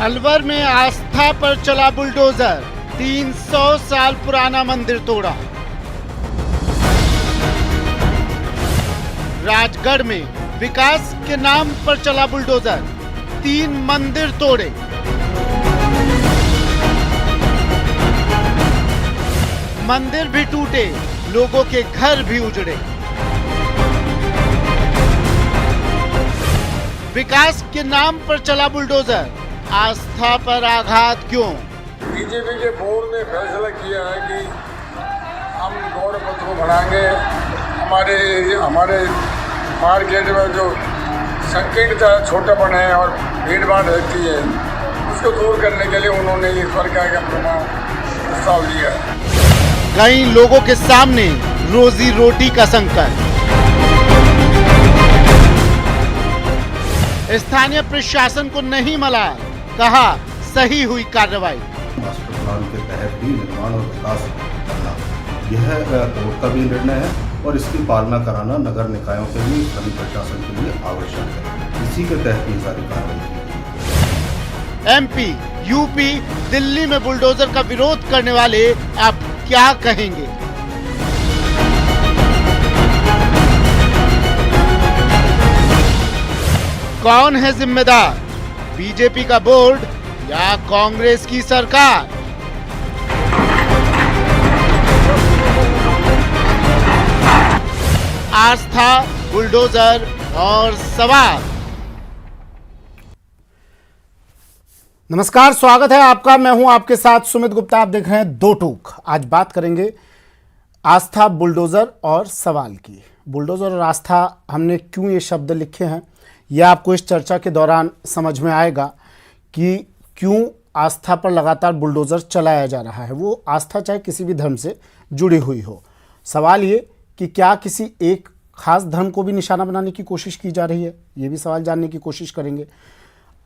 अलवर में आस्था पर चला बुलडोजर, 300 साल पुराना मंदिर तोड़ा। राजगढ़ में विकास के नाम पर चला बुलडोजर, 3 मंदिर तोड़े। मंदिर भी टूटे, लोगों के घर भी उजड़े। विकास के नाम पर चला बुलडोजर, आस्था पर आघात क्यों? बीजेपी के बोर्ड ने फैसला किया है कि हम गौड़ पथ को बढ़ाएंगे। हमारे मार्केट में जो संकीर्णता छोटापन है और भीड़ भाड़ रहती है, उसको दूर करने के लिए उन्होंने इस प्रकार का प्रस्ताव लिया है। कई लोगों के सामने रोजी रोटी का संकट। स्थानीय प्रशासन को नहीं मला, कहा सही हुई कार्रवाई। मास्टर प्लान के तहत भी निर्माण और विकास करना यह कोर्ट का भी निर्णय है और इसकी पालना कराना नगर निकायों के लिए, स्थानीय प्रशासन के लिए आवश्यक है। इसी के तहत ये सारी कार्रवाई की गई। एमपी, यूपी, दिल्ली में बुलडोजर का विरोध करने वाले अब क्या कहेंगे? कौन है जिम्मेदार, बीजेपी का बोर्ड या कांग्रेस की सरकार? आस्था, बुलडोजर और सवाल। नमस्कार, स्वागत है आपका। मैं हूं आपके साथ सुमित गुप्ता। आप देख रहे हैं दो टूक। आज बात करेंगे आस्था, बुलडोजर और सवाल की। बुलडोजर और आस्था, हमने क्यों ये शब्द लिखे हैं, यह आपको इस चर्चा के दौरान समझ में आएगा कि क्यों आस्था पर लगातार बुलडोजर चलाया जा रहा है। वो आस्था चाहे किसी भी धर्म से जुड़ी हुई हो। सवाल ये कि क्या किसी एक खास धर्म को भी निशाना बनाने की कोशिश की जा रही है, ये भी सवाल जानने की कोशिश करेंगे।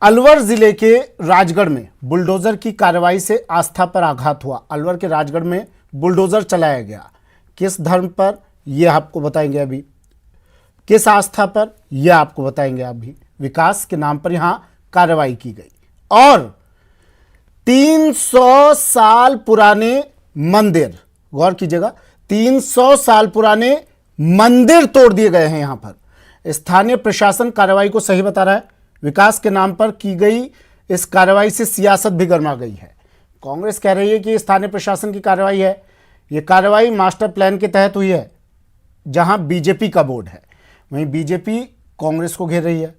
अलवर जिले के राजगढ़ में बुलडोजर की कार्रवाई से आस्था पर आघात हुआ। अलवर के राजगढ़ में बुलडोजर चलाया गया। किस धर्म पर, यह आपको बताएंगे अभी। किस आस्था पर, यह आपको बताएंगे अभी। विकास के नाम पर यहां कार्रवाई की गई और 300 साल पुराने मंदिर, गौर कीजिएगा, 300 साल पुराने मंदिर तोड़ दिए गए हैं। यहां पर स्थानीय प्रशासन कार्रवाई को सही बता रहा है। विकास के नाम पर की गई इस कार्रवाई से सियासत भी गर्मा गई है। कांग्रेस कह रही है कि स्थानीय प्रशासन की कार्रवाई है। यह कार्रवाई मास्टर प्लान के तहत हुई है, जहां बीजेपी का बोर्ड है। वहीं बीजेपी कांग्रेस को घेर रही है।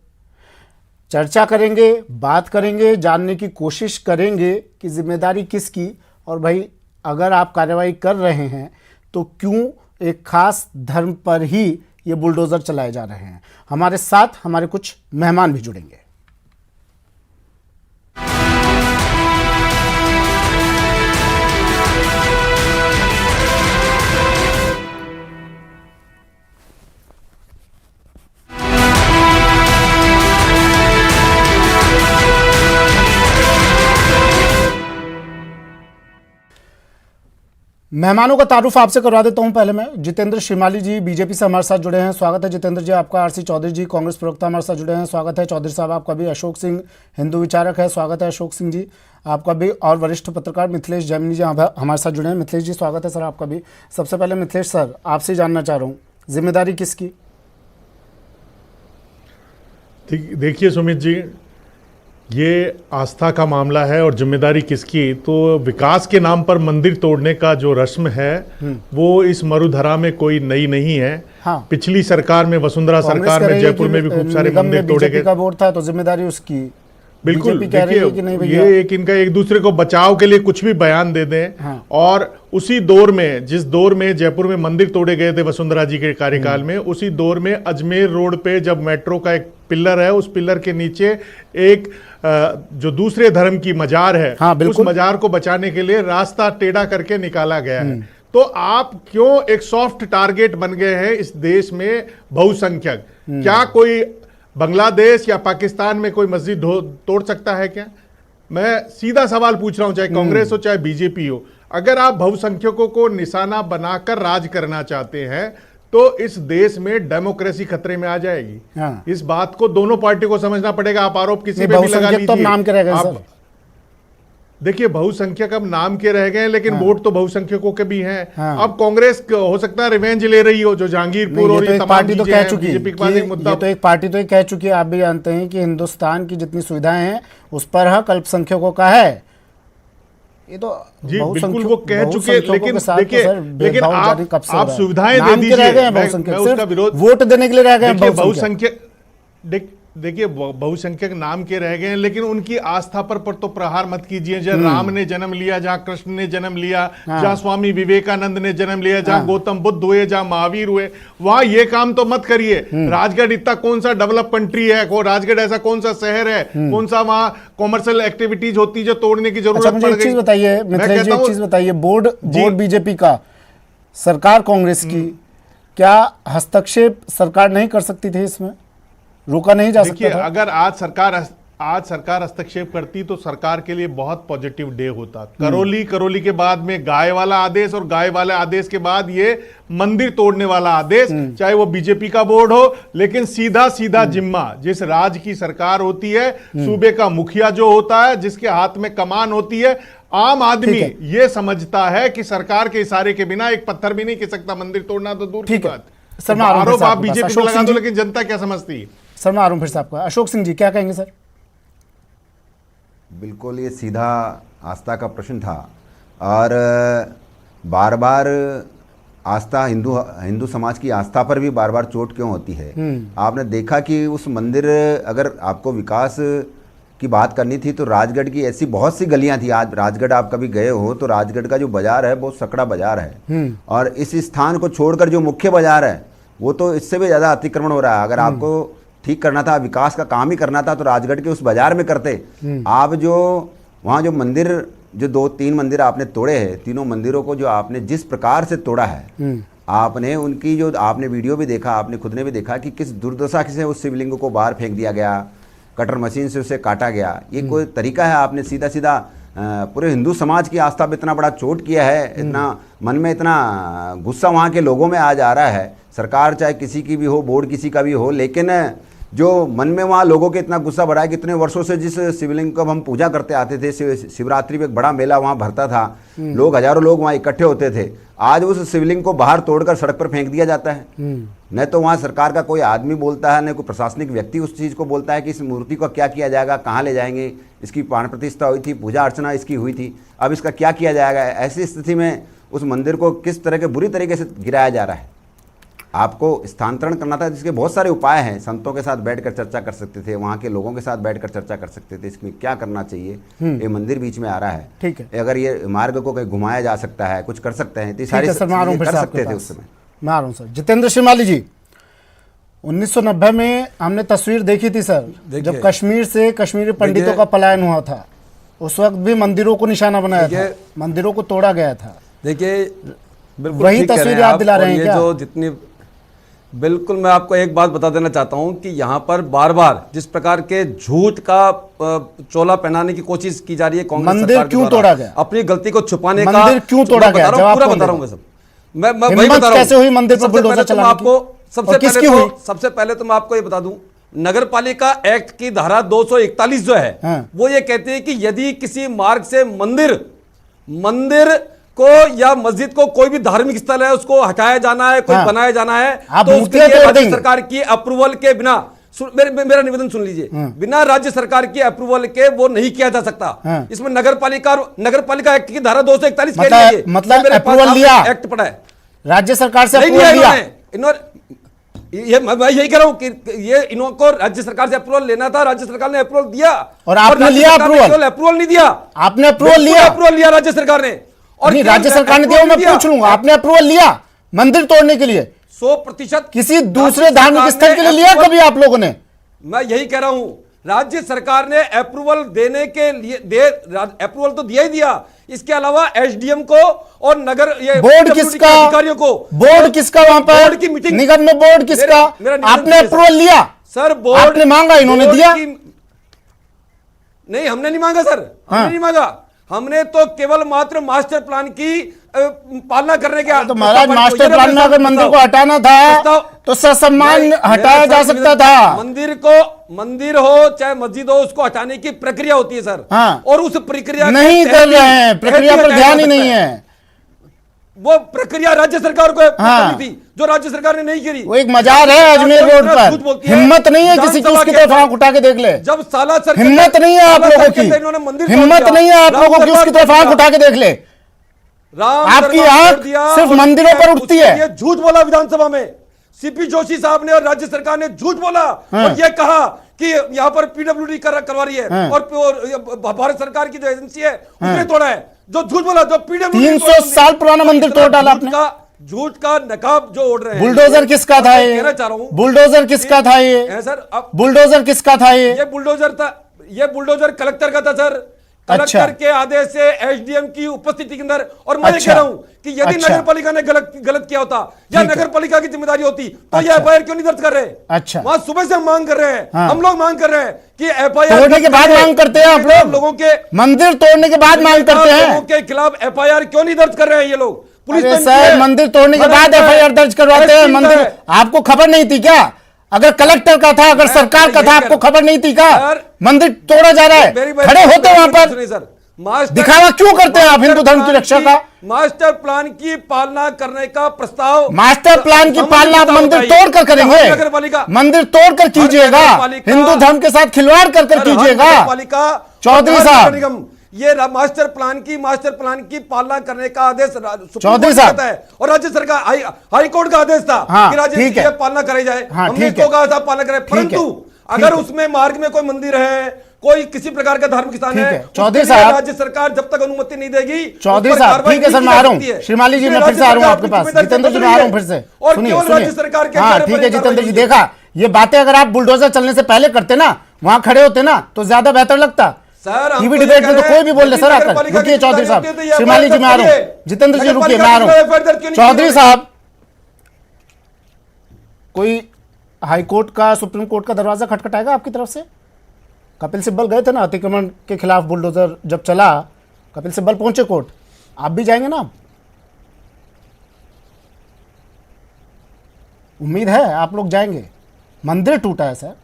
चर्चा करेंगे, बात करेंगे, जानने की कोशिश करेंगे कि जिम्मेदारी किसकी, और भाई अगर आप कार्रवाई कर रहे हैं तो क्यों एक खास धर्म पर ही ये बुलडोजर चलाए जा रहे हैं। हमारे साथ हमारे कुछ मेहमान भी जुड़ेंगे। मेहमानों का तारुफ आपसे करवा देता हूं। पहले मैं जितेंद्र शिमाली जी बीजेपी से हमारे साथ जुड़े हैं, स्वागत है जितेंद्र जी आपका। आरसी चौधरी जी कांग्रेस प्रवक्ता हमारे साथ जुड़े हैं, स्वागत है चौधरी साहब आपका भी। अशोक सिंह हिंदू विचारक है, स्वागत है अशोक सिंह जी आपका भी। और वरिष्ठ पत्रकार मिथिलेश जैमिनी जी हमारे साथ जुड़े हैं। मिथिलेश जी स्वागत है सर आपका भी। सबसे पहले मिथिलेश सर, आपसे जानना चाह रहा हूँ, जिम्मेदारी किसकी? देखिए सुमित जी, ये आस्था का मामला है और जिम्मेदारी किसकी, तो विकास के नाम पर मंदिर तोड़ने का जो रस्म है वो इस मरुधरा में कोई नई नहीं है। हाँ। पिछली सरकार में, वसुंधरा सरकार में जयपुर में भी खूब सारे मंदिर तोड़े गए। का बोर्ड था तो जिम्मेदारी उसकी। बिल्कुल, देखिए ये एक दूसरे को बचाव के लिए कुछ भी बयान दे दें। हाँ। और उसी दौर में, जिस दौर में जयपुर में मंदिर तोड़े गए थे वसुंधरा जी के कार्यकाल में, उसी दौर में अजमेर रोड पे जब मेट्रो का एक पिलर है, उस पिलर के नीचे एक जो दूसरे धर्म की मजार है, हाँ, उस मजार को बचाने के लिए रास्ता टेढ़ा करके निकाला गया है। तो आप क्यों एक सॉफ्ट टारगेट बन गए हैं इस देश में बहुसंख्यक? क्या कोई बांग्लादेश या पाकिस्तान में कोई मस्जिद तोड़ सकता है क्या? मैं सीधा सवाल पूछ रहा हूं, चाहे कांग्रेस हो चाहे बीजेपी हो। अगर आप बहुसंख्यकों को निशाना बनाकर राज करना चाहते हैं तो इस देश में डेमोक्रेसी खतरे में आ जाएगी। हाँ। इस बात को दोनों पार्टी को समझना पड़ेगा। आप आरोप किसी पे भी लगा लीजिए, तो नाम करेगा सर। देखिए बहुसंख्यक अब नाम के रह गए, लेकिन वोट तो बहुसंख्यकों के भी हैं। अब कांग्रेस हो सकता है रिवेंज ले रही हो, जो जहांगीरपुर और ये तमाम पार्टी तो कह चुकी है, बीजेपी के पास एक मुद्दा, ये तो एक पार्टी तो ये कह चुकी है, आप भी जानते हैं कि हिंदुस्तान की जितनी सुविधाएं हैं उस पर हक अल्पसंख्यकों का है। ये तो जी बिल्कुल वो कह चुके, लेकिन देखिए, लेकिन आप सुविधाएं दे नाम के रह गए हैं दीजिए, बहुसंख्यक, मैं उसका सिर्फ विरोध, वोट देने के लिए रह गए हैं देखिए बहुसंख्यक। देखिए बहुसंख्यक नाम के रह गए हैं, लेकिन उनकी आस्था पर तो प्रहार मत कीजिए। जहाँ राम ने जन्म लिया, जहाँ कृष्ण ने जन्म लिया, जहाँ स्वामी विवेकानंद ने जन्म लिया, जहाँ गौतम बुद्ध हुए, जहाँ महावीर हुए, वहां ये काम तो मत करिए। राजगढ़ इतना कौन सा डेवलप कंट्री है, राजगढ़ ऐसा कौन सा शहर है, कौन सा वहां कॉमर्शियल एक्टिविटीज होती जो तोड़ने की जरूरत पड़ गई। चीज बताइए मिथिलेश जी, एक चीज बताइए, बोर्ड बीजेपी का, सरकार कांग्रेस की, क्या हस्तक्षेप सरकार नहीं कर सकती थी इसमें? रोका नहीं जा सकता था? अगर आज सरकार हस्तक्षेप करती तो सरकार के लिए बहुत पॉजिटिव डे होता। करौली के बाद में गाय वाला आदेश, और गाय वाले आदेश के बाद ये मंदिर तोड़ने वाला आदेश, चाहे वो बीजेपी का बोर्ड हो, लेकिन सीधा जिम्मा जिस राज्य की सरकार होती है, सूबे का मुखिया जो होता है, जिसके हाथ में कमान होती है, आम आदमी ये समझता है कि सरकार के इशारे के बिना एक पत्थर भी नहीं खिसकता। मंदिर तोड़ना तो दूर की बात। आरोप आप बीजेपी को लगा दो, लेकिन जनता क्या समझती है? सर मैं आ रहा हूं फिर से आपका। अशोक सिंह जी क्या कहेंगे सर? बिल्कुल ये सीधा आस्था का प्रश्न था, और बार बार आस्था, हिंदू समाज की आस्था पर भी बार बार चोट क्यों होती है? आपने देखा कि उस मंदिर, अगर आपको विकास की बात करनी थी तो राजगढ़ की ऐसी बहुत सी गलियां थी। आज राजगढ़ आप कभी गए हो तो राजगढ़ का जो बाजार है बहुत सकड़ा बाजार है, और इस स्थान को छोड़कर जो मुख्य बाजार है वो तो इससे भी ज़्यादा अतिक्रमण हो रहा है। अगर आपको ठीक करना था, विकास का काम ही करना था, तो राजगढ़ के उस बाजार में करते। आप जो वहाँ जो मंदिर, जो 2-3 मंदिर आपने तोड़े हैं, तीनों मंदिरों को जो आपने जिस प्रकार से तोड़ा है, आपने उनकी जो आपने वीडियो भी देखा, आपने खुद ने भी देखा कि किस दुर्दशा से उस शिवलिंग को बाहर फेंक दिया गया, कटर मशीन से उसे काटा गया। ये कोई तरीका है? आपने सीधा सीधा पूरे हिंदू समाज की आस्था पे इतना बड़ा चोट किया है, इतना मन में इतना गुस्सा वहाँ के लोगों में आज आ रहा है। सरकार चाहे किसी की भी हो, बोर्ड किसी का भी हो, लेकिन जो मन में वहाँ लोगों के इतना गुस्सा बढ़ा है कि इतने वर्षों से जिस शिवलिंग को हम पूजा करते आते थे, शिवरात्रि में एक बड़ा मेला वहाँ भरता था, लोग हजारों लोग वहाँ इकट्ठे होते थे, आज उस शिवलिंग को बाहर तोड़कर सड़क पर फेंक दिया जाता है। न तो वहाँ सरकार का कोई आदमी बोलता है, न कोई प्रशासनिक व्यक्ति उस चीज़ को बोलता है कि इस मूर्ति को क्या किया जाएगा, कहाँ ले जाएंगे, इसकी प्राण प्रतिष्ठा हुई थी, पूजा अर्चना इसकी हुई थी, अब इसका क्या किया जाएगा। ऐसी स्थिति में उस मंदिर को किस तरह के बुरी तरीके से गिराया जा रहा है। आपको स्थानांतरण करना था, जिसके बहुत सारे उपाय हैं, संतों के साथ बैठकर चर्चा कर सकते थे, वहाँ के लोगों के साथ बैठकर चर्चा कर सकते थे, इसमें क्या करना चाहिए। ये मंदिर बीच में आ रहा है, ठीक है, अगर ये मार्ग को कहीं घुमाया जा सकता है, कुछ कर सकते हैं, तो सारी कर सकते थे उस समय। मैं आ रहा हूँ सर। जितेंद्र श्रीमाली जी, 1990 में हमने तस्वीर देखी थी सर, जब कश्मीर से कश्मीरी पंडितों का पलायन हुआ था, उस वक्त भी मंदिरों को निशाना बनाया था, मंदिरों को तोड़ा गया था। देखिए वही तस्वीर याद दिला रहे हैं क्या? जो जितनी, बिल्कुल मैं आपको एक बात बता देना चाहता हूं कि यहाँ पर बार बार जिस प्रकार के झूठ का चोला पहनाने की कोशिश की जा रही है कांग्रेस मंदिर सरकार क्यों तोड़ा गया, अपनी गलती को छुपाने का, मंदिर क्यों तोड़ा गया, पूरा बता रहा हूँ मैं वही बता रहा हूँ। कैसे हुई मंदिर पर बुलडोजर चलाने की? सबसे पहले तो मैं आपको ये बता दूं, नगर पालिका एक्ट की धारा 241 जो है वो ये कहती है कि यदि किसी मार्ग से मंदिर को या मस्जिद को, कोई भी धार्मिक स्थल है, उसको हटाया जाना है, कोई बनाया जाना है, तो उसके लिए राज्य सरकार की अप्रूवल के बिना, मेरा निवेदन सुन लीजिए, बिना राज्य सरकार की अप्रूवल के वो नहीं किया जा सकता। इसमें नगर पालिका एक्ट की धारा 241 कह रही है, मतलब अप्रूवल लिया, एक्ट पड़ा है, राज्य सरकार से अप्रूवल लिया। ये मैं यही कह रहा हूं कि ये इनको राज्य सरकार से अप्रूवल लेना था, राज्य सरकार ने अप्रूवल दिया, और आपने लिया अप्रूवल? अप्रूवल नहीं दिया, आपने अप्रूवल लिया? अप्रूवल लिया राज्य सरकार ने, और राज्य सरकार ने दिया, मैं पूछ लूंगा, आपने अप्रूवल लिया मंदिर तोड़ने के लिए? 100% किसी दूसरे धार्मिक स्थल के लिए लिया कभी आप लोगों ने? मैं यही कह रहा हूं, राज्य सरकार ने अप्रूवल देने के लिए अप्रूवल तो दिया ही दिया, इसके अलावा एसडीएम को और नगर बोर्ड किसका, अधिकारियों को, बोर्ड किसका, वहां पर निगम में बोर्ड किसका? आपने अप्रूवल लिया सर? बोर्ड आपने मांगा, इन्होंने दिया नहीं? हमने नहीं मांगा सर, हमने नहीं मांगा, हमने तो केवल मात्र मास्टर प्लान की पालना करने के। तो महाराज मास्टर प्लान में अगर मंदिर को हटाना था तो ससम्मान हटाया जा सकता था। मंदिर हो चाहे मस्जिद हो, उसको हटाने की प्रक्रिया होती है सर। हाँ। और उस प्रक्रिया नहीं कर रहे हैं, प्रक्रिया पर ध्यान ही नहीं है। वो प्रक्रिया राज्य सरकार को करनी थी, जो राज्य सरकार ने नहीं करी। वो एक मजार है अजमेर रोड पर, हिम्मत नहीं है किसी की उसकी तरफ आंख उठा के देख ले। जब साला सरकार, हिम्मत नहीं है आप लोगों की, हिम्मत नहीं है आप लोगों की उसकी तरफ आंख उठा के देख ले। आपकी आंख सिर्फ मंदिरों पर उठती है। ये झूठ बोला विधानसभा में, सीपी जोशी साहब ने और राज्य सरकार ने झूठ बोला और ये कहा कि यहाँ पर पीडब्ल्यूडी करवा रही है और भारत सरकार की जो एजेंसी है उसने तोड़ा है। जो झूठ बोला, जो पीडब्ल्यूडी 300 साल पुराना मंदिर तोड़ डाला आपने। झूठ का नकाब जो ओढ़ रहे हैं। बुलडोजर किसका था ये? कहना चाह रहा हूं, बुलडोजर किसका था ये? सर बुलडोजर किसका था ये? बुलडोजर था, ये बुलडोजर कलेक्टर का था सर। कलेक्टर के आदेश से एसडीएम की उपस्थिति के अंदर। और मैं कह रहा हूं कि यदि नगर पालिका ने गलत किया होता या नगर पालिका की जिम्मेदारी होती तो ये एफआईआर क्यों नहीं दर्ज कर रहे? अच्छा, वहां सुबह से हम मांग कर रहे हैं, हम लोग मांग कर रहे हैं कि एफआईआर तोड़ने के बाद मांग करते हैं आप लोग, लोगों के मंदिर तोड़ने के बाद मांग करते हैं। लोगों के खिलाफ एफआईआर क्यों नहीं दर्ज कर रहे हैं ये लोग? पुलिस सर मंदिर तोड़ने के बाद एफआईआर दर्ज करवाते हैं। मंदिर आपको खबर नहीं थी क्या? अगर कलेक्टर का था, अगर सरकार का था, आपको खबर नहीं थी क्या? मंदिर तोड़ा जा रहा है, खड़े होते वहां पर, दिखावा क्यों करते हैं आप हिंदू धर्म की रक्षा का? मास्टर प्लान की पालना करने का प्रस्ताव, मास्टर प्लान की पालना आप मंदिर तोड़कर करेंगे, मंदिर तोड़कर कीजिएगा, हिंदू धर्म के साथ खिलवाड़ कर कीजिएगा। चौधरी साहब, ये मास्टर प्लान की पालना करने का आदेश चौधरी साहब है और राज्य सरकार हाई कोर्ट का आदेश था कि राज्य की पालना कराई जाए। हमने इसको कहा था पालना करें, परंतु अगर उसमें मार्ग में कोई मंदिर है, कोई किसी प्रकार का धार्मिक स्थान है, चौधरी साहब, राज्य सरकार जब तक अनुमति नहीं देगी। चौधरी साहब ठीक है सर, मैं आ रहा हूँ। श्रीमाली जी मैं फिर से आ रहा हूँ आपके पास। जितेंद्र जी मैं आ रहा हूँ फिर से, सुनिए हाँ ठीक है जितेंद्र जी, देखा ये बातें अगर आप बुलडोजर चलने से पहले करते ना, वहां खड़े होते ना, तो ज्यादा बेहतर लगता। टीवी डिबेट में तो कोई भी बोल रहे सर आकर। रुकिए चौधरी साहब, श्रीमाली जी मैं आ रहा हूँ। जितेंद्र जी रुकिए, मैं आ रहा हूँ। चौधरी साहब, कोई हाई कोर्ट का, सुप्रीम कोर्ट का दरवाजा खटखटाएगा आपकी तरफ से? कपिल सिब्बल गए थे ना अतिक्रमण के खिलाफ, बुलडोजर जब चला कपिल सिब्बल पहुंचे कोर्ट, आप भी जाएंगे ना? उम्मीद है आप लोग जाएंगे। मंदिर टूटा है सर,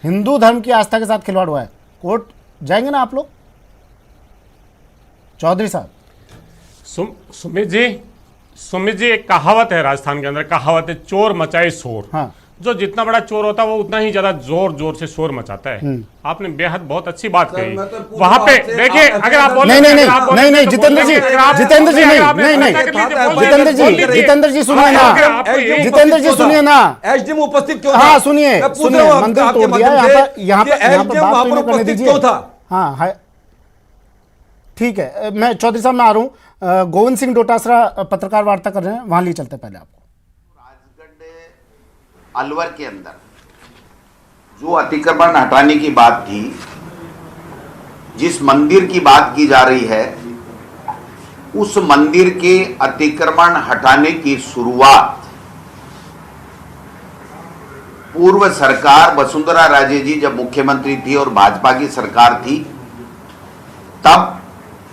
हिंदू धर्म की आस्था के साथ खिलवाड़ हुआ है, कोर्ट जाएंगे ना आप लोग? चौधरी साहब। सुमित जी एक कहावत है राजस्थान के अंदर, कहावत है चोर मचाए शोर। हाँ, जो जितना बड़ा चोर होता है वो उतना ही ज्यादा जोर जोर से शोर मचाता है। आपने बेहद बहुत अच्छी बात कही। वहां पे देखिए, अगर आप बोले नहीं जितेंद्र जी, जितेंद्र जी सुनिए ना, जितेंद्र जी सुनिए ना, एसडीएम उपस्थित क्यों था? हाँ सुनिए, मंदिर तोड़ दिया, यहाँ पर बात नहीं करने दीजिए। हाँ ठीक है, मैं चौधरी साहब मैं आ रहा हूँ। गोविंद सिंह डोटासरा पत्रकार वार्ता कर रहे हैं, वहां लिए चलते पहले आपको। अलवर के अंदर जो अतिक्रमण हटाने की बात थी, जिस मंदिर की बात की जा रही है, उस मंदिर के अतिक्रमण हटाने की शुरुआत पूर्व सरकार वसुंधरा राजे जी जब मुख्यमंत्री थी और भाजपा की सरकार थी, तब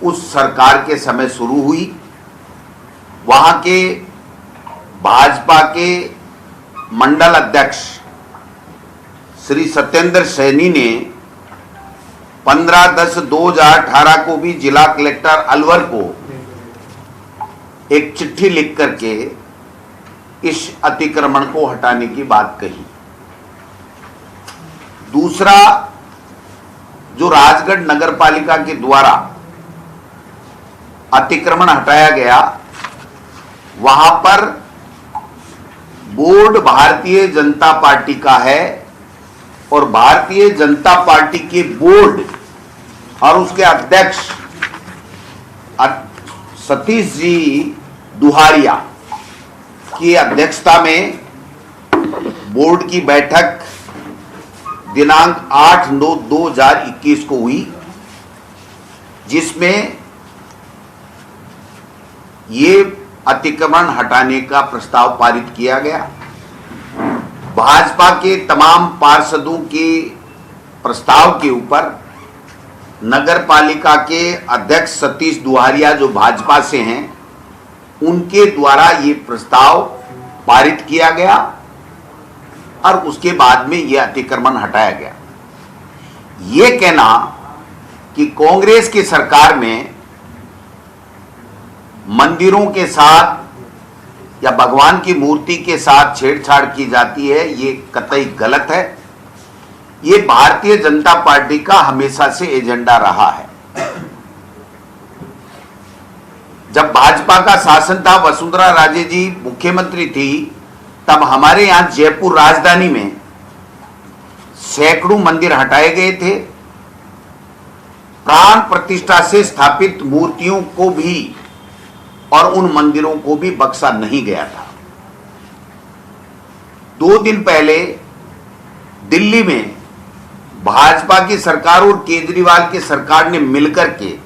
उस सरकार के समय शुरू हुई। वहां के भाजपा के मंडल अध्यक्ष श्री सत्येंद्र सैनी ने 15/10/2018 को भी जिला कलेक्टर अलवर को एक चिट्ठी लिख करके इस अतिक्रमण को हटाने की बात कही। दूसरा, जो राजगढ़ नगर पालिका के द्वारा अतिक्रमण हटाया गया, वहां पर बोर्ड भारतीय जनता पार्टी का है और भारतीय जनता पार्टी के बोर्ड और उसके अध्यक्ष सतीश जी दुहारिया की अध्यक्षता में बोर्ड की बैठक दिनांक 8/9/2021 को हुई, जिसमें ये अतिक्रमण हटाने का प्रस्ताव पारित किया गया। भाजपा के तमाम पार्षदों के प्रस्ताव के ऊपर नगर पालिका के अध्यक्ष सतीश दुहारिया जो भाजपा से हैं, उनके द्वारा ये प्रस्ताव पारित किया गया और उसके बाद में ये अतिक्रमण हटाया गया। ये कहना कि कांग्रेस की सरकार में मंदिरों के साथ या भगवान की मूर्ति के साथ छेड़छाड़ की जाती है, ये कतई गलत है। ये भारतीय जनता पार्टी का हमेशा से एजेंडा रहा है। जब भाजपा का शासन था, वसुंधरा राजे जी मुख्यमंत्री थी, तब हमारे यहां जयपुर राजधानी में सैकड़ों मंदिर हटाए गए थे। प्राण प्रतिष्ठा से स्थापित मूर्तियों को भी और उन मंदिरों को भी बख्शा नहीं गया था। 2 दिन पहले दिल्ली में भाजपा की सरकार और केजरीवाल की सरकार ने मिलकर के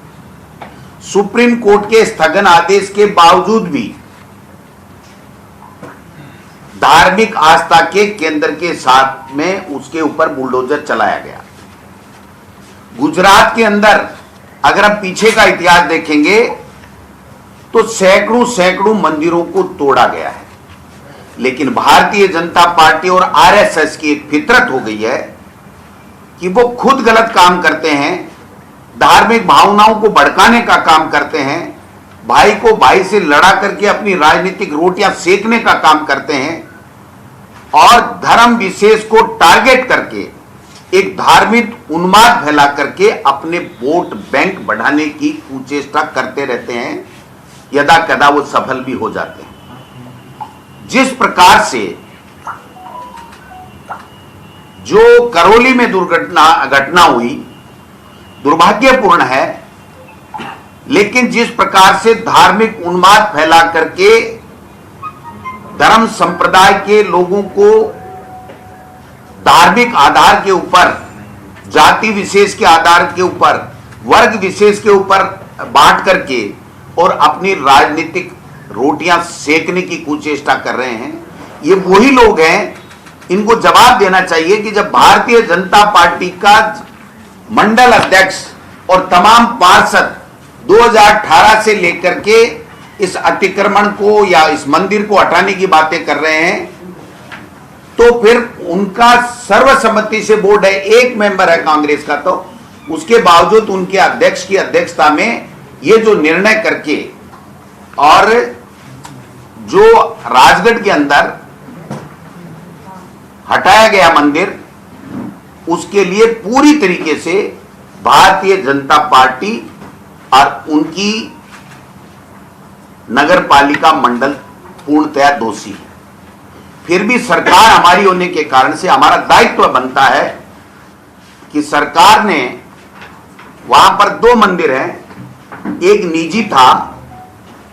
सुप्रीम कोर्ट के स्थगन आदेश के बावजूद भी धार्मिक आस्था के केंद्र के साथ में उसके ऊपर बुलडोजर चलाया गया। गुजरात के अंदर अगर हम पीछे का इतिहास देखेंगे तो सैकड़ों मंदिरों को तोड़ा गया है। लेकिन भारतीय जनता पार्टी और आरएसएस की एक फितरत हो गई है कि वो खुद गलत काम करते हैं, धार्मिक भावनाओं को भड़काने का काम करते हैं, भाई को भाई से लड़ा करके अपनी राजनीतिक रोटियां सेकने का काम करते हैं और धर्म विशेष को टारगेट करके एक धार्मिक उन्माद फैला करके अपने वोट बैंक बढ़ाने की कुचेष्टा करते रहते हैं। यदा कदा वो सफल भी हो जाते हैं। जिस प्रकार से जो करौली में घटना हुई दुर्भाग्यपूर्ण है, लेकिन जिस प्रकार से धार्मिक उन्माद फैला करके धर्म संप्रदाय के लोगों को धार्मिक आधार के ऊपर, जाति विशेष के आधार के ऊपर, वर्ग विशेष के ऊपर बांट करके और अपनी राजनीतिक रोटियां सेकने की कुचेष्टा कर रहे हैं, ये वही लोग हैं। इनको जवाब देना चाहिए कि जब भारतीय जनता पार्टी का मंडल अध्यक्ष और तमाम पार्षद 2018 से लेकर के इस अतिक्रमण को या इस मंदिर को हटाने की बातें कर रहे हैं, तो फिर उनका सर्वसम्मति से बोर्ड है, एक मेंबर है कांग्रेस का, तो उसके बावजूद उनके अध्यक्ष की अध्यक्षता में ये जो निर्णय करके और जो राजगढ़ के अंदर हटाया गया मंदिर, उसके लिए पूरी तरीके से भारतीय जनता पार्टी और उनकी नगर पालिका मंडल पूर्णतया दोषी है। फिर भी सरकार हमारी होने के कारण से हमारा दायित्व बनता है कि सरकार ने वहां पर 2 मंदिर हैं, एक निजी था,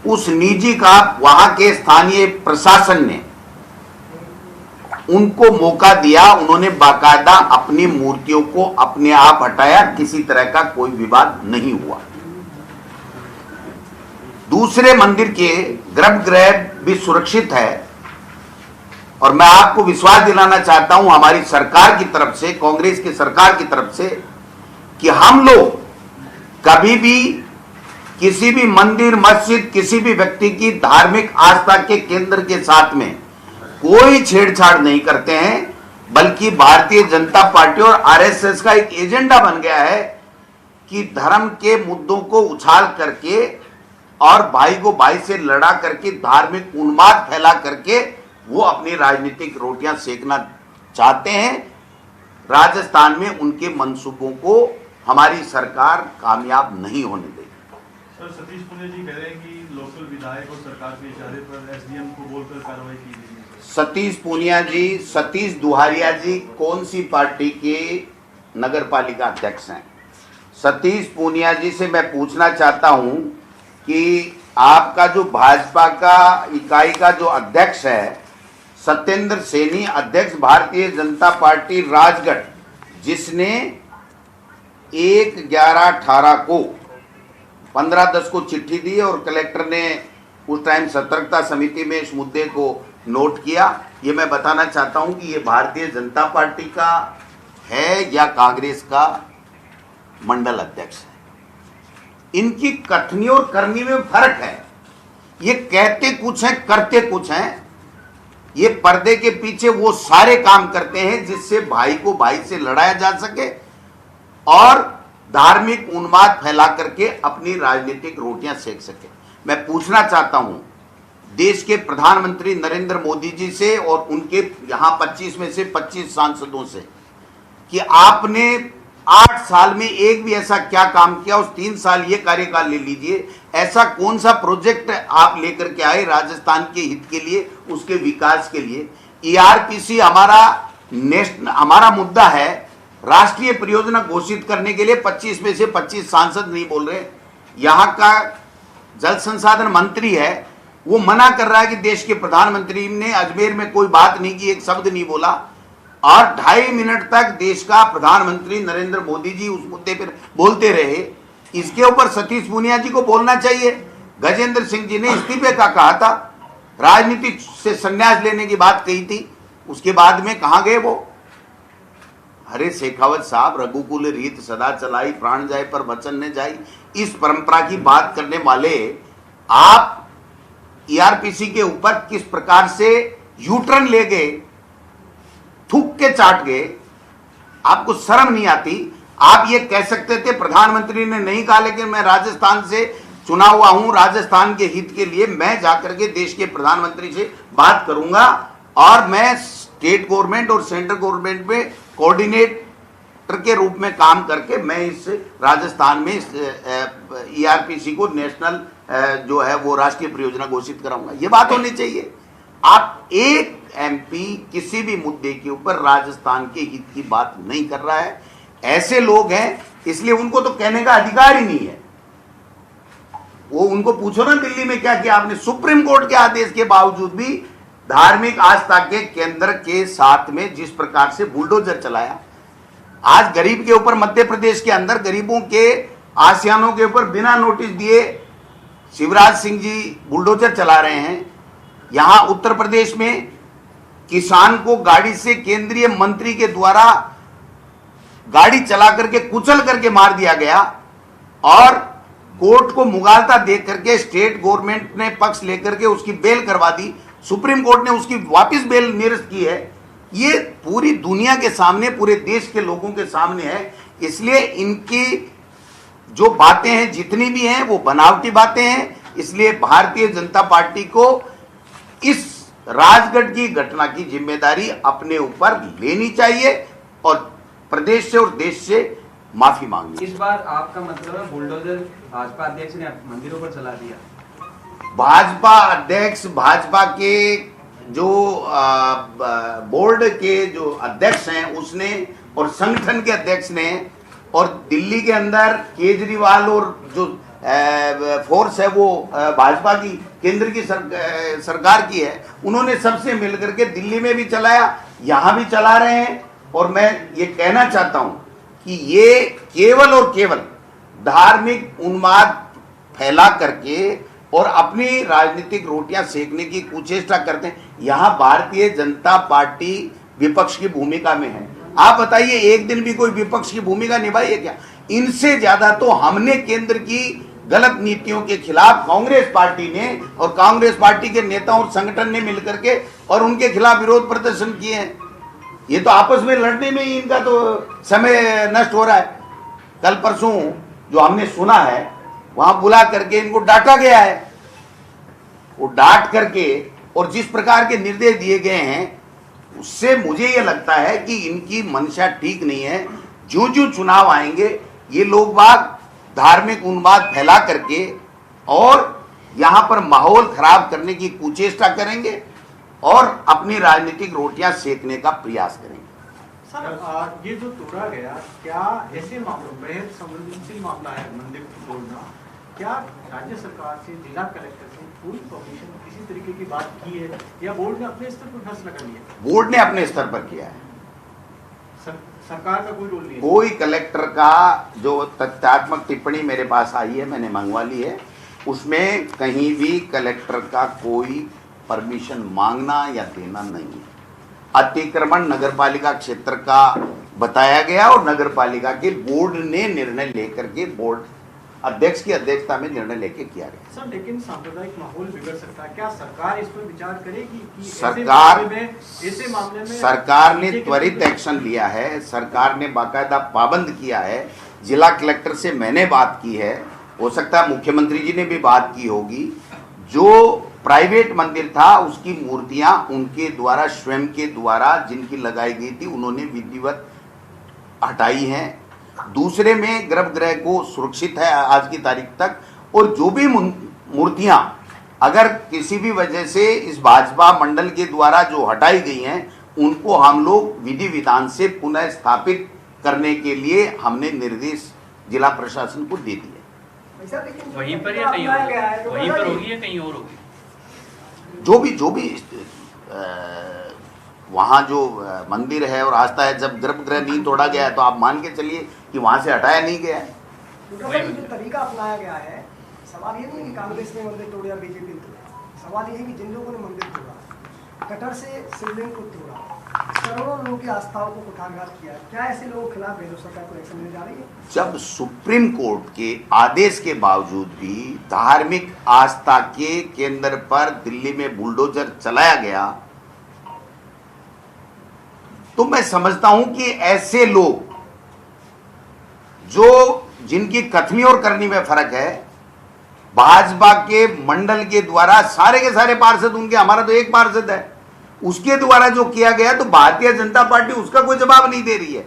उस निजी का वहां के स्थानीय प्रशासन ने उनको मौका दिया, उन्होंने बाकायदा अपनी मूर्तियों को अपने आप हटाया, किसी तरह का कोई विवाद नहीं हुआ। दूसरे मंदिर के गर्भगृह भी सुरक्षित है और मैं आपको विश्वास दिलाना चाहता हूं हमारी सरकार की तरफ से, कांग्रेस की सरकार की तरफ से, कि हम लोग कभी भी किसी भी मंदिर, मस्जिद, किसी भी व्यक्ति की धार्मिक आस्था के केंद्र के साथ में कोई छेड़छाड़ नहीं करते हैं, बल्कि भारतीय जनता पार्टी और आरएसएस का एक एजेंडा बन गया है कि धर्म के मुद्दों को उछाल करके और भाई को भाई से लड़ा करके धार्मिक उन्माद फैला करके वो अपनी राजनीतिक रोटियां सेकना चाहते हैं। राजस्थान में उनके मंसूबों को हमारी सरकार कामयाब नहीं होने देगी। सर, सतीश पुनिया जी कह रहे हैं कि लोकल विधायक और सरकार के इशारे पर एसडीएम को बोलकर कार्रवाई की गई है। सतीश पुनिया जी, सतीश दुहारिया जी कौन सी पार्टी के नगर पालिका अध्यक्ष हैं? सतीश पुनिया जी से मैं पूछना चाहता हूं कि आपका जो भाजपा का इकाई का जो अध्यक्ष है सत्येंद्र सैनी, अध्यक्ष भारतीय जनता पार्टी राजगढ़, जिसने 1/11/18 को 15/10 को चिट्ठी दी और कलेक्टर ने उस टाइम सतर्कता समिति में इस मुद्दे को नोट किया, ये मैं बताना चाहता हूं कि ये भारतीय जनता पार्टी का है या कांग्रेस का मंडल अध्यक्ष है। इनकी कथनी और करनी में फर्क है। ये कहते कुछ हैं, करते कुछ हैं। ये पर्दे के पीछे वो सारे काम करते हैं जिससे भाई को भाई से लड़ाया जा सके और धार्मिक उन्माद फैला करके अपनी राजनीतिक रोटियां सेक सके। मैं पूछना चाहता हूं देश के प्रधानमंत्री नरेंद्र मोदी जी से और उनके यहां 25 में से 25 सांसदों से कि आपने 8 साल में एक भी ऐसा क्या काम किया, उस 3 साल ये कार्यकाल ले लीजिए, ऐसा कौन सा प्रोजेक्ट आप लेकर के आए राजस्थान के हित के लिए, उसके विकास के लिए। ईआरपीसी हमारा मुद्दा है, राष्ट्रीय परियोजना घोषित करने के लिए 25 में से 25 सांसद नहीं बोल रहे। यहां का जल संसाधन मंत्री है, वो मना कर रहा है कि देश के प्रधानमंत्री ने अजमेर में कोई बात नहीं की, एक शब्द नहीं बोला, और 2.5 मिनट तक देश का प्रधानमंत्री नरेंद्र मोदी जी उस मुद्दे पर बोलते रहे। इसके ऊपर सतीश पूनिया जी को बोलना चाहिए। गजेंद्र सिंह जी ने इस्तीफे का कहा था, राजनीति से संन्यास लेने की बात कही थी, उसके बाद में कहां गए वो। अरे शेखावत साहब, रघुकुल रीत सदा चलाई, प्राण जाए पर वचन न जाई, इस परंपरा की बात करने वाले आप ईआरपीसी के ऊपर किस प्रकार से यूटर्न ले गए, थूक के चाट गए, आपको शर्म नहीं आती। आप ये कह सकते थे, प्रधानमंत्री ने नहीं कहा, लेकिन मैं राजस्थान से चुना हुआ हूं, राजस्थान के हित के लिए मैं जाकर के देश के प्रधानमंत्री से बात करूंगा और मैं स्टेट गवर्नमेंट और सेंट्रल गवर्नमेंट में कोऑर्डिनेटर के रूप में काम करके मैं इस राजस्थान में ईआरपीसी को नेशनल जो है वो राष्ट्रीय परियोजना घोषित कराऊंगा। ये बात होनी चाहिए। आप एक एमपी किसी भी मुद्दे के ऊपर राजस्थान के हित की बात नहीं कर रहा है। ऐसे लोग हैं, इसलिए उनको तो कहने का अधिकार ही नहीं है। वो उनको पूछो ना दिल्ली में क्या किया आपने। सुप्रीम कोर्ट के आदेश के बावजूद भी धार्मिक आस्था के केंद्र के साथ में जिस प्रकार से बुलडोजर चलाया, आज गरीब के ऊपर मध्य प्रदेश के अंदर गरीबों के आसियानों के ऊपर बिना नोटिस दिए शिवराज सिंह जी बुलडोजर चला रहे हैं। यहां उत्तर प्रदेश में किसान को गाड़ी से केंद्रीय मंत्री के द्वारा गाड़ी चला करके कुचल करके मार दिया गया और कोर्ट को मुगालता देख करके स्टेट गवर्नमेंट ने पक्ष लेकर के उसकी बेल करवा दी। सुप्रीम कोर्ट ने उसकी वापस बेल निरस्त की है। ये पूरी दुनिया के सामने, पूरे देश के लोगों के सामने है। इसलिए इनकी जो बातें हैं जितनी भी हैं वो बनावटी बातें हैं। इसलिए भारतीय जनता पार्टी को इस राजगढ़ की घटना की जिम्मेदारी अपने ऊपर लेनी चाहिए और प्रदेश से और देश से माफी मांगनी। इस बार आपका मतलब है बुलडोजर भाजपा अध्यक्ष ने मंदिरों पर चला दिया। भाजपा अध्यक्ष, भाजपा के जो बोर्ड के जो अध्यक्ष हैं उसने और संगठन के अध्यक्ष ने और दिल्ली के अंदर केजरीवाल और जो फोर्स है वो भाजपा की केंद्र की सरकार की है, उन्होंने सबसे मिलकर के दिल्ली में भी चलाया, यहां भी चला रहे हैं। और मैं ये कहना चाहता हूं कि ये केवल और केवल धार्मिक उन्माद फैला करके और अपनी राजनीतिक रोटियां सेकने की कुचेष्टा करते हैं। यहां भारतीय जनता पार्टी विपक्ष की भूमिका में है। आप बताइए, एक दिन भी कोई विपक्ष की भूमिका निभाई है क्या? इनसे ज्यादा तो हमने केंद्र की गलत नीतियों के खिलाफ कांग्रेस पार्टी ने और कांग्रेस पार्टी के नेताओं और संगठन ने मिलकर के और उनके खिलाफ विरोध प्रदर्शन किए हैं। ये तो आपस में लड़ने में ही इनका तो समय नष्ट हो रहा है। कल परसों जो हमने सुना है वहां बुला करके इनको डांटा गया है। वो डांट करके और जिस प्रकार के निर्देश दिए गए हैं उससे मुझे ये लगता है कि इनकी मंशा ठीक नहीं है। जो जो चुनाव आएंगे ये लोग बाग धार्मिक उन्माद फैला करके और यहां पर माहौल खराब करने की कुचेष्टा करेंगे और अपनी राजनीतिक रोटियां सेकने का प्रयास करेंगे। सर, ये जो तोड़ा गया, क्या ऐसे मामलों में संवेदनशील मामला है मंदिर तोड़ना, क्या राज्य सरकार से, जिला कलेक्टर से कोई कमीशन किसी तरीके की बात की है या बोर्ड ने अपने स्तर पर फैसला कर लिया? बोर्ड ने अपने स्तर पर किया है, सरकार का कोई रोल नहीं है। कोई कलेक्टर का जो तथ्यात्मक टिप्पणी मेरे पास आई है, मैंने मंगवा ली है, उसमें कहीं भी कलेक्टर का कोई परमिशन मांगना या देना नहीं है। अतिक्रमण नगरपालिका क्षेत्र का बताया गया और नगरपालिका के बोर्ड ने निर्णय लेकर के बोर्ड अध्यक्ष की अध्यक्षता में निर्णय लेके किया गया। सर लेकिन सांप्रदायिक माहौल बिगड़ सकता है, क्या सरकार इस पर विचार करेगी कि ऐसे मामले में सरकार ने त्वरित एक्शन लिया है, सरकार ने बाकायदा पाबंद किया है। जिला कलेक्टर से मैंने बात की है, हो सकता है मुख्यमंत्री जी ने भी बात की होगी। जो प्राइवेट मंदिर था उसकी मूर्तियां उनके द्वारा स्वयं के द्वारा जिनकी लगाई गई थी उन्होंने विधिवत हटाई हैं। दूसरे में गर्भगृह को सुरक्षित है आज की तारीख तक, और जो भी मूर्तियां अगर किसी भी वजह से इस भाजपा मंडल के द्वारा जो हटाई गई हैं उनको हम लोग विधि विधान से पुनः स्थापित करने के लिए हमने निर्देश जिला प्रशासन को दे दिए। वहीं पर या कहीं और? वहीं पर होगी या कहीं और होगी? जो भी वहाँ जो मंदिर है और आस्था है, जब गर्भगृह नहीं तोड़ा गया है तो आप मान के चलिए कि वहाँ से हटाया नहीं गया है। जो तरीका अपनाया गया है, सवाल ये नहीं कि कांग्रेस ने मंदिर तोड़ा, बीजेपी ने तोड़ा, सवाल ये है कि जिन लोगों ने मंदिर तोड़ा, कटर से शिवलिंग को तोड़ा, करोड़ों लोगों की आस्थाओं को कुठारघात किया, क्या ऐसे लोगों के खिलाफ बेरोजगार सरकार को एक्शन लेने जा रही है? जब सुप्रीम कोर्ट के आदेश के बावजूद भी धार्मिक आस्था के केंद्र पर दिल्ली में बुलडोजर चलाया गया, तो मैं समझता हूं कि ऐसे लोग जो जिनकी कथनी और करनी में फर्क है, भाजपा के मंडल के द्वारा सारे के सारे पार्षद उनके, हमारा तो एक पार्षद है, उसके द्वारा जो किया गया, तो भारतीय जनता पार्टी उसका कोई जवाब नहीं दे रही है।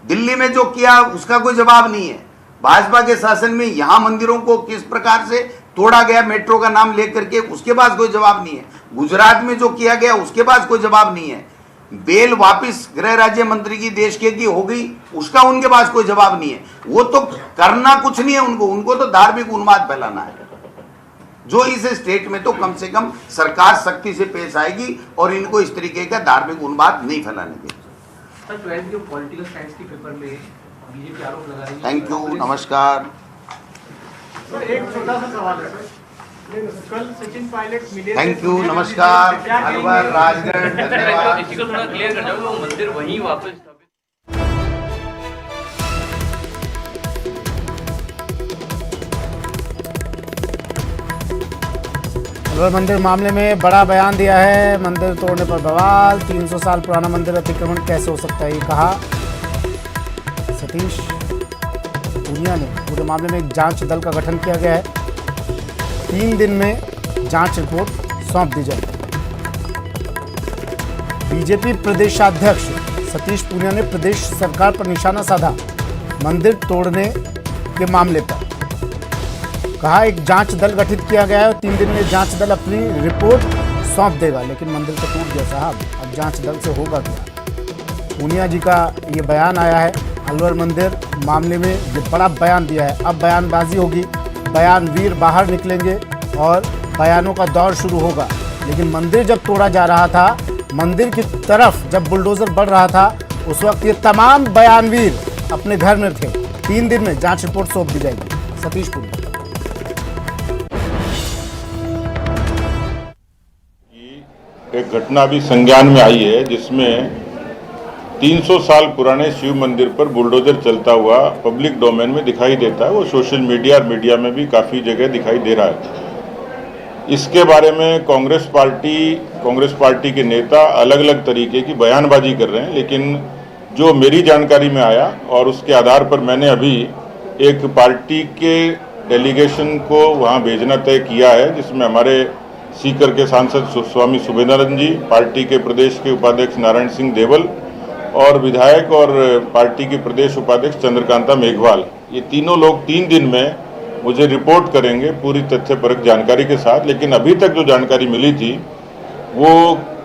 दिल्ली में जो किया उसका कोई जवाब नहीं है। भाजपा के शासन में यहां मंदिरों को किस प्रकार से तोड़ा गया मेट्रो का नाम लेकर के, उसके पास कोई जवाब नहीं है। गुजरात में जो किया गया उसके पास कोई जवाब नहीं है। बेल वापिस गृह राज्य मंत्री की देश के की हो गई, उसका उनके पास कोई जवाब नहीं है। वो तो करना कुछ नहीं है उनको तो धार्मिक उन्माद फैलाना है, जो इस स्टेट में तो कम से कम सरकार सख्ती से पेश आएगी और इनको इस तरीके का धार्मिक उन्माद नहीं फैलाने देगी। पॉलिटिकल साइंस के पेपर में बीजेपी आरोप लगा रही है। थैंक यू, नमस्कार। एक छोटा सा सवाल है सर, कल सचिन पायलट मिले, थैंक यू, नमस्कार, अलवर, राजगढ़, धन्यवाद। इसी को थोड़ा क्लियर कर जाओगे, वो मंदिर वहीं वापस अलवर मंदिर मामले में बड़ा बयान दिया है। मंदिर तोड़ने पर बवाल, 300 साल पुराना मंदिर अतिक्रमण कैसे हो सकता है, ये कहा सतीश पूनिया ने। पूरे मामले में एक जांच दल का गठन किया गया है, 3 दिन में जांच रिपोर्ट सौंप दी जाएगी। बीजेपी प्रदेशाध्यक्ष सतीश पूनिया ने प्रदेश सरकार पर निशाना साधा मंदिर तोड़ने के मामले पर। कहा एक जांच दल गठित किया गया है और 3 दिन में जांच दल अपनी रिपोर्ट सौंप देगा। लेकिन मंदिर तो टूट गया साहब, अब जांच दल से होगा क्या? पूनिया जी का ये बयान आया है अलवर मंदिर मामले में, ये बड़ा बयान दिया है। अब बयानबाजी होगी, बयानवीर बाहर निकलेंगे और बयानों का दौर शुरू होगा। लेकिन मंदिर जब तोड़ा जा रहा था, मंदिर की तरफ जब बुलडोजर बढ़ रहा था, उस वक्त ये तमाम बयानवीर अपने घर में थे। 3 दिन में जांच रिपोर्ट सौंप दी जाएगी। सतीश पूनिया। एक घटना भी संज्ञान में आई है जिसमें 300 साल पुराने शिव मंदिर पर बुलडोजर चलता हुआ पब्लिक डोमेन में दिखाई देता है। वो सोशल मीडिया और मीडिया में भी काफ़ी जगह दिखाई दे रहा है। इसके बारे में कांग्रेस पार्टी के नेता अलग अलग तरीके की बयानबाजी कर रहे हैं, लेकिन जो मेरी जानकारी में आया और उसके आधार पर मैंने अभी एक पार्टी के डेलीगेशन को वहाँ भेजना तय किया है, जिसमें हमारे सीकर के सांसद स्वामी सुबेदानंद जी, पार्टी के प्रदेश के उपाध्यक्ष नारायण सिंह देवल और विधायक और पार्टी के प्रदेश उपाध्यक्ष चंद्रकांता मेघवाल, ये तीनों लोग 3 दिन में मुझे रिपोर्ट करेंगे पूरी तथ्यपरक जानकारी के साथ। लेकिन अभी तक जो जानकारी मिली थी वो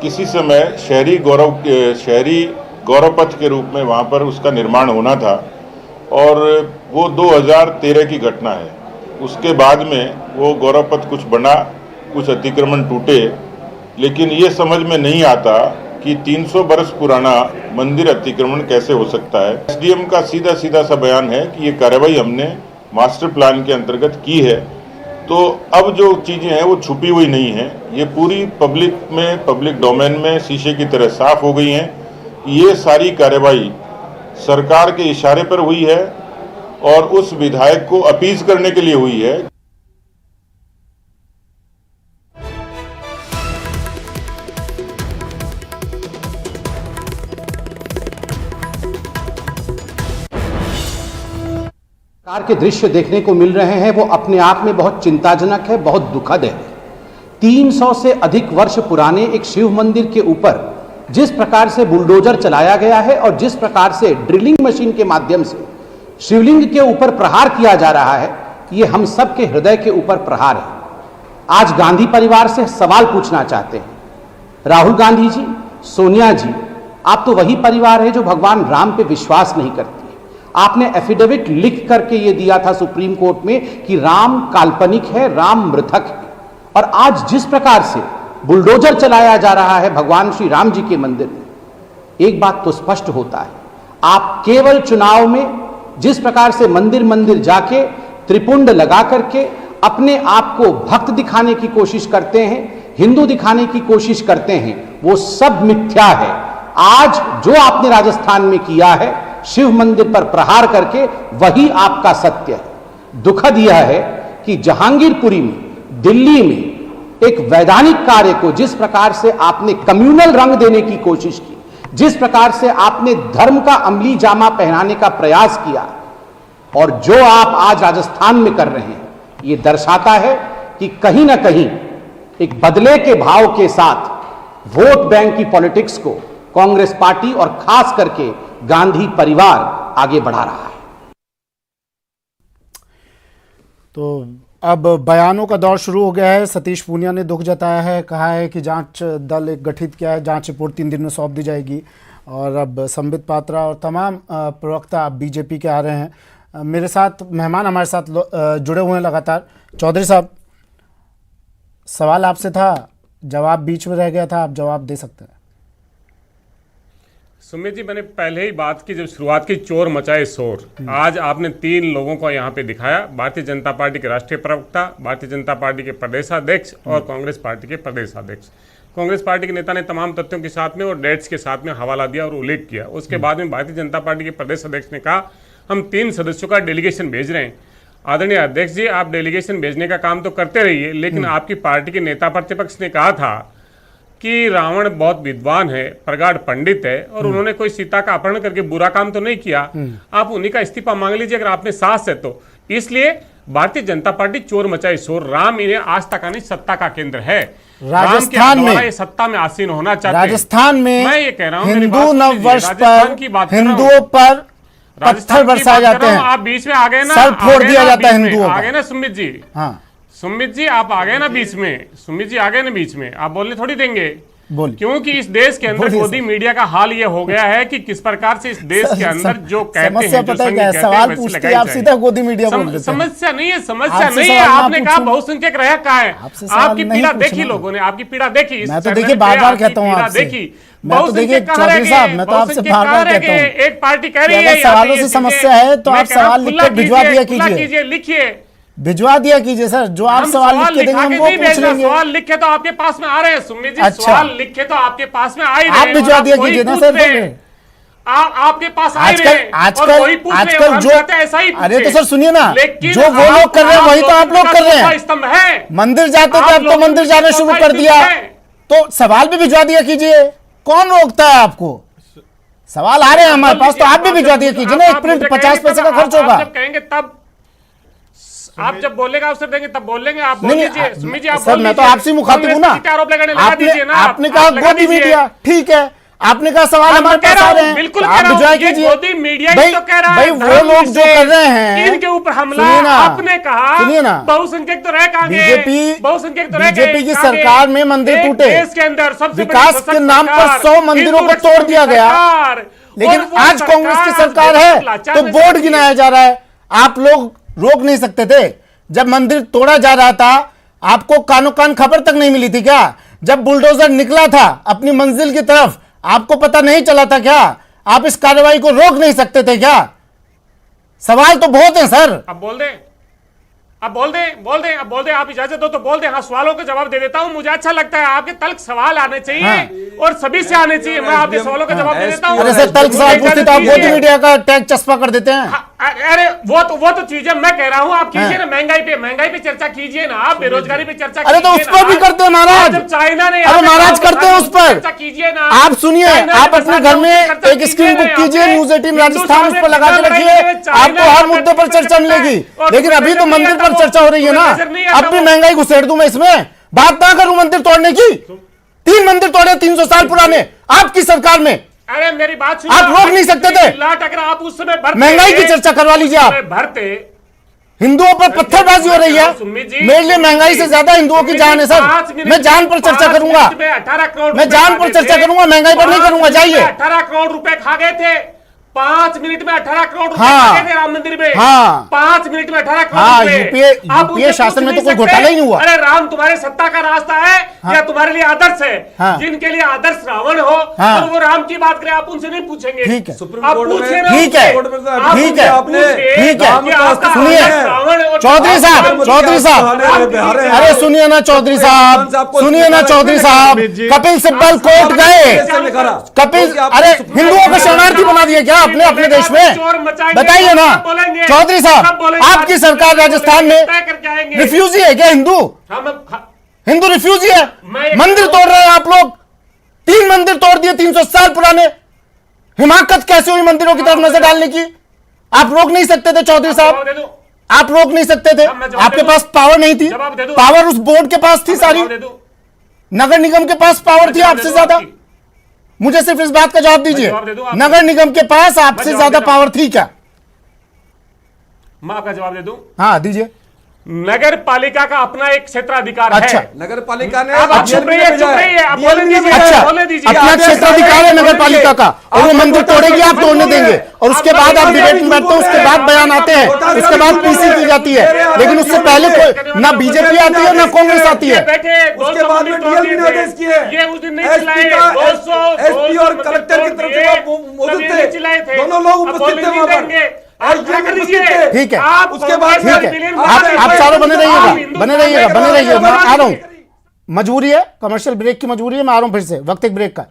किसी समय शहरी गौरव पथ के रूप में वहाँ पर उसका निर्माण होना था और वो 2013 की घटना है। उसके बाद में वो गौरव पथ कुछ बना, कुछ अतिक्रमण टूटे, लेकिन ये समझ में नहीं आता कि 300 बरस पुराना मंदिर अतिक्रमण कैसे हो सकता है। एसडीएम का सीधा सा बयान है कि ये कार्रवाई हमने मास्टर प्लान के अंतर्गत की है। तो अब जो चीज़ें हैं वो छुपी हुई नहीं है, ये पूरी पब्लिक डोमेन में शीशे की तरह साफ हो गई हैं। ये सारी कार्रवाई सरकार के इशारे पर हुई है और उस विधायक को अपीज करने के लिए हुई है। के दृश्य देखने को मिल रहे हैं वो अपने आप में बहुत चिंताजनक है, बहुत दुखद है। 300 से अधिक वर्ष पुराने एक शिव मंदिर के ऊपर जिस प्रकार से बुलडोजर चलाया गया है और जिस प्रकार से ड्रिलिंग मशीन के माध्यम से शिवलिंग के ऊपर प्रहार किया जा रहा है, ये हम सब के हृदय के ऊपर प्रहार है। आज गांधी परिवार से सवाल पूछना चाहते हैं। राहुल गांधी जी, सोनिया जी, आप तो वही परिवार है जो भगवान राम पे विश्वास नहीं करती। आपने एफिडेविट लिख करके ये दिया था सुप्रीम कोर्ट में कि राम काल्पनिक है, राम मृतक है। और आज जिस प्रकार से बुलडोजर चलाया जा रहा है भगवान श्री राम जी के मंदिर में, एक बात तो स्पष्ट होता है, आप केवल चुनाव में जिस प्रकार से मंदिर मंदिर जाके त्रिपुंड लगा करके अपने आप को भक्त दिखाने की कोशिश करते हैं, हिंदू दिखाने की कोशिश करते हैं, वो सब मिथ्या है। आज जो आपने राजस्थान में किया है शिव मंदिर पर प्रहार करके, वही आपका सत्य है। दुखद यह है कि जहांगीरपुरी में, दिल्ली में एक वैधानिक कार्य को जिस प्रकार से आपने कम्युनल रंग देने की कोशिश की, जिस प्रकार से आपने धर्म का अमली जामा पहनाने का प्रयास किया, और जो आप आज राजस्थान में कर रहे हैं, ये दर्शाता है कि कहीं ना कहीं एक बदले के भाव के साथ वोट बैंक की पॉलिटिक्स को कांग्रेस पार्टी और खास करके गांधी परिवार आगे बढ़ा रहा है। तो अब बयानों का दौर शुरू हो गया है। सतीश पूनिया ने दुख जताया है, कहा है कि जांच दल एक गठित किया है, जांच रिपोर्ट 3 दिन में सौंप दी जाएगी। और अब संबित पात्रा और तमाम प्रवक्ता बीजेपी के आ रहे हैं। मेरे साथ मेहमान हमारे साथ जुड़े हुए हैं लगातार। चौधरी साहब, सवाल आपसे था, जवाब बीच में रह गया था, आप जवाब दे सकते हैं। सुमित जी, मैंने पहले ही बात की, जब शुरुआत की चोर मचाए शोर। आज आपने 3 लोगों को यहाँ पे दिखाया, भारतीय जनता पार्टी के राष्ट्रीय प्रवक्ता, भारतीय जनता पार्टी के प्रदेशाध्यक्ष और कांग्रेस पार्टी के प्रदेशाध्यक्ष। कांग्रेस पार्टी के नेता ने तमाम तथ्यों के साथ में और डेट्स के साथ में हवाला दिया और उल्लेख किया। उसके बाद में भारतीय जनता पार्टी के प्रदेशाध्यक्ष ने कहा हम 3 सदस्यों का डेलीगेशन भेज रहे हैं। आदरणीय अध्यक्ष जी, आप डेलीगेशन भेजने का काम तो करते रहिए, लेकिन आपकी पार्टी के नेता प्रतिपक्ष ने कहा था कि रावण बहुत विद्वान है, प्रगाढ़ पंडित है और उन्होंने कोई सीता का अपहरण करके बुरा काम तो नहीं किया। आप उन्हीं का इस्तीफा मांग लीजिए अगर आपने साहस है तो। इसलिए भारतीय जनता पार्टी चोर मचाए शोर, राम इन्हें आस्था का नहीं सत्ता का केंद्र है। राजस्थान में ये सत्ता में आसीन होना चाहते हैं। राजस्थान में मैं ये कह रहा हूँ, हिंदू नववर्ष पर हिंदुओं पर पत्थर बरसाए जाते हैं। आप बीच में आ गए ना, सर फोड़ दिया जाता है हिंदुओं आ गए ना सुमित जी। हाँ सुमित जी, आप आ गए ना बीच में। सुमित जी आ गए ना बीच में, आप बोलने थोड़ी देंगे। बोलिए। क्योंकि इस देश के अंदर गोदी मीडिया का हाल ये हो गया है कि किस प्रकार से इस देश के अंदर जो कहते हैं, सवाल पूछते हैं, आप सीधा गोदी मीडिया बोल देते हैं। समस्या नहीं है, समस्या नहीं है। आपने कहा बहुसंख्यक रह कहा है, आपकी पीड़ा देखी लोगों ने, आपकी पीड़ा देखी। मैं तो देखिए बार-बार कहता हूँ आपसे, मैं तो देखिए चौधरी साहब, मैं तो आपसे बार-बार कहता हूँ, एक पार्टी कह रही है सवालों से समस्या है तो आप सवाल लिख के भिजवा दिया कीजिए, लिखिए, भिजवा दिया कीजिए सर। जो आप सवाल लिख के देंगे हम वो पूछ लेंगे। सवाल लिखे तो आपके पास में आ रहे हैं सुमित जी। अच्छा। सवाल लिखे तो आपके पास में आ ही रहे हैं। आप भिजवा दिया कीजिए ना सर। आपके पास आ रहे हैं आजकल जो, अरे तो सर सुनिए ना, जो वो लोग कर रहे हैं वही तो आप लोग कर रहे हैं। स्तंभ है, मंदिर जाते थे, अब तो मंदिर जाना शुरू कर दिया, तो सवाल भी भिजवा दिया कीजिए। कौन रोकता है आपको? सवाल आ रहे हैं हमारे पास तो आप भी भिजवा दिया कीजिए ना। एक प्रिंट 50 पैसे का खर्च होगा। जब कहेंगे तब, आप जब बोलेगा अवसर देंगे तब बोलेंगे। आप बोल दीजिए सुमित जी, आप सर मैं तो आपसे मुखातिब हूं ना। आपने कहा गोदी मीडिया, ठीक है, आपने कहा सवाल हमारे पास आ रहे हैं, बिल्कुल आप भिजवा कीजिए। गोदी मीडिया ही तो कह रहा है, भाई वो लोग जो कर रहे हैं इनके ऊपर हमला। आपने कहा सुनिए ना, बहुसंख्यक तो रह कहां गए? बीजेपी की सरकार में मंदिर टूटे, देश के अंदर सबसे विकास के नाम पर 100 मंदिरों को तोड़ दिया गया, लेकिन आज कांग्रेस की सरकार है तो बोर्ड गिनाया जा रहा है। आप लोग रोक नहीं सकते थे? जब मंदिर तोड़ा जा रहा था आपको कानो कान खबर तक नहीं मिली थी क्या? जब बुलडोजर निकला था अपनी मंजिल की तरफ आपको पता नहीं चला था क्या? आप इस कार्रवाई को रोक नहीं सकते थे क्या? सवाल तो बहुत है सर। अब बोल दे, अब बोल दे, बोल दे, अब बोल दे, आप इजाजत दो तो बोल दे। हाँ, सवालों का जवाब दे देता हूं। मुझे अच्छा लगता है आपके तल्ख सवाल आने चाहिए। हाँ। और सभी से आने चाहिए। मैं आपके सवालों का जवाब दे देता हूं। अरे सर तल्ख सवाल पूछते तो आप गोदी मीडिया का टैग चस्पा कर देते हैं। अरे वो तो चीजें मैं कह रहा हूँ, आप कीजिए ना महंगाई पे चर्चा कीजिए ना, आप बेरोजगारी पे चर्चा अरे तो उस पर भी करते हैं महाराज, जब चाइना ने अरे महाराज करते हैं उस पर चर्चा कीजिए ना। आप सुनिए, आप अपने घर में एक स्क्रीन बुक कीजिए, न्यूज 18 राजस्थान, उस पर लगा के रखिए, आपको हर मुद्दे पर चर्चा मिलेगी। लेकिन अभी तो मंदिर पर चर्चा हो रही है ना, अब भी महंगाई घुसेड़ दूं मैं इसमें, बात ना करूं मंदिर तोड़ने की। 3 मंदिर तोड़े 300 साल पुराने आपकी सरकार में। अरे मेरी बात सुनिए, आप रोक नहीं सकते थे, अगर आप उस समय महंगाई की चर्चा करवा लीजिए। आप भरते, हिंदुओं पर पत्थरबाजी हो रही है, मेरे लिए महंगाई से ज्यादा हिंदुओं की जान है सर। मैं जान पर चर्चा करूंगा, मैं जान पर चर्चा करूंगा, महंगाई पर नहीं करूंगा। जाइए। 18 करोड़ रुपए खा गए थे, 5 मिनट में 18 करोड़ रुपए हाँ, खा गए थे राम मंदिर में। हाँ, 5 मिनट में 18 करोड़ हाँ, रुपए। यूपीए शासन में तो कोई घोटाला ही नहीं हुआ। अरे राम तुम्हारे सत्ता का रास्ता है या तुम्हारे लिए आदर्श है? हाँ, जिनके लिए आदर्श रावण हो हाँ, और वो राम की बात करें, आप उनसे नहीं पूछेंगे। ठीक है, सुप्रीम कोर्ट में ठीक है, ठीक है, सुनिए चौधरी साहब, अरे सुनिए ना चौधरी साहब, सुनिए ना चौधरी साहब, कपिल सिब्बल कोर्ट गए, कपिल, अरे हिंदुओं को शरणार्थी बना दिया क्या आपने अपने देश में? बताइए ना चौधरी साहब, आपकी सरकार राजस्थान में रिफ्यूजी है क्या? हिंदू रिफ्यूजी है? मंदिर तोड़ रहे हैं आप लोग, 3 मंदिर तोड़ दिए 300 साल पुराने। हिमाकत कैसे हुई मंदिरों की तरफ नजर डालने की? आप रोक नहीं सकते थे चौधरी साहब, आप रोक नहीं सकते थे, आपके पास पावर नहीं थी, पावर उस बोर्ड के पास थी सारी, नगर निगम के पास पावर थी आपसे ज्यादा। मुझे सिर्फ इस बात का जवाब दीजिए, नगर निगम के पास आपसे ज्यादा पावर थी क्या? मैं आपका जवाब दे दूं? हाँ दीजिए। नगर पालिका का अपना एक क्षेत्राधिकार अच्छा, है। नगर पालिका ने आप चुप रहिए, आप बोलने दीजिए, अच्छा, बोलने दीजिए। अपना क्षेत्राधिकार है नगर पालिका का, और वो मंदिर तोड़ेगी आप तोड़ने देंगे, और उसके बाद आप डिबेट में बैठते हैं, उसके बाद बयान आते हैं, उसके बाद पीसी की जाती है। लेकिन उससे पहले कोई ना बीजेपी आती है ना कांग्रेस आती है। उसके बाद में डीएल भी नोटिस किए, ये उस दिन नहीं चिल्लाए, 200 एसपी और कलेक्टर की तरफ से वो मौजूद थे, दोनों लोग उपस्थित थे वहां पर। ठीक है, उसके बाद ठीक है, आप चारों बने रहिएगा, बने रहिएगा, बने रहिएगा। मैं आ रहा हूं, मजबूरी है, कमर्शियल ब्रेक की मजबूरी है, मैं आ रहा हूं फिर से, वक्त एक ब्रेक का।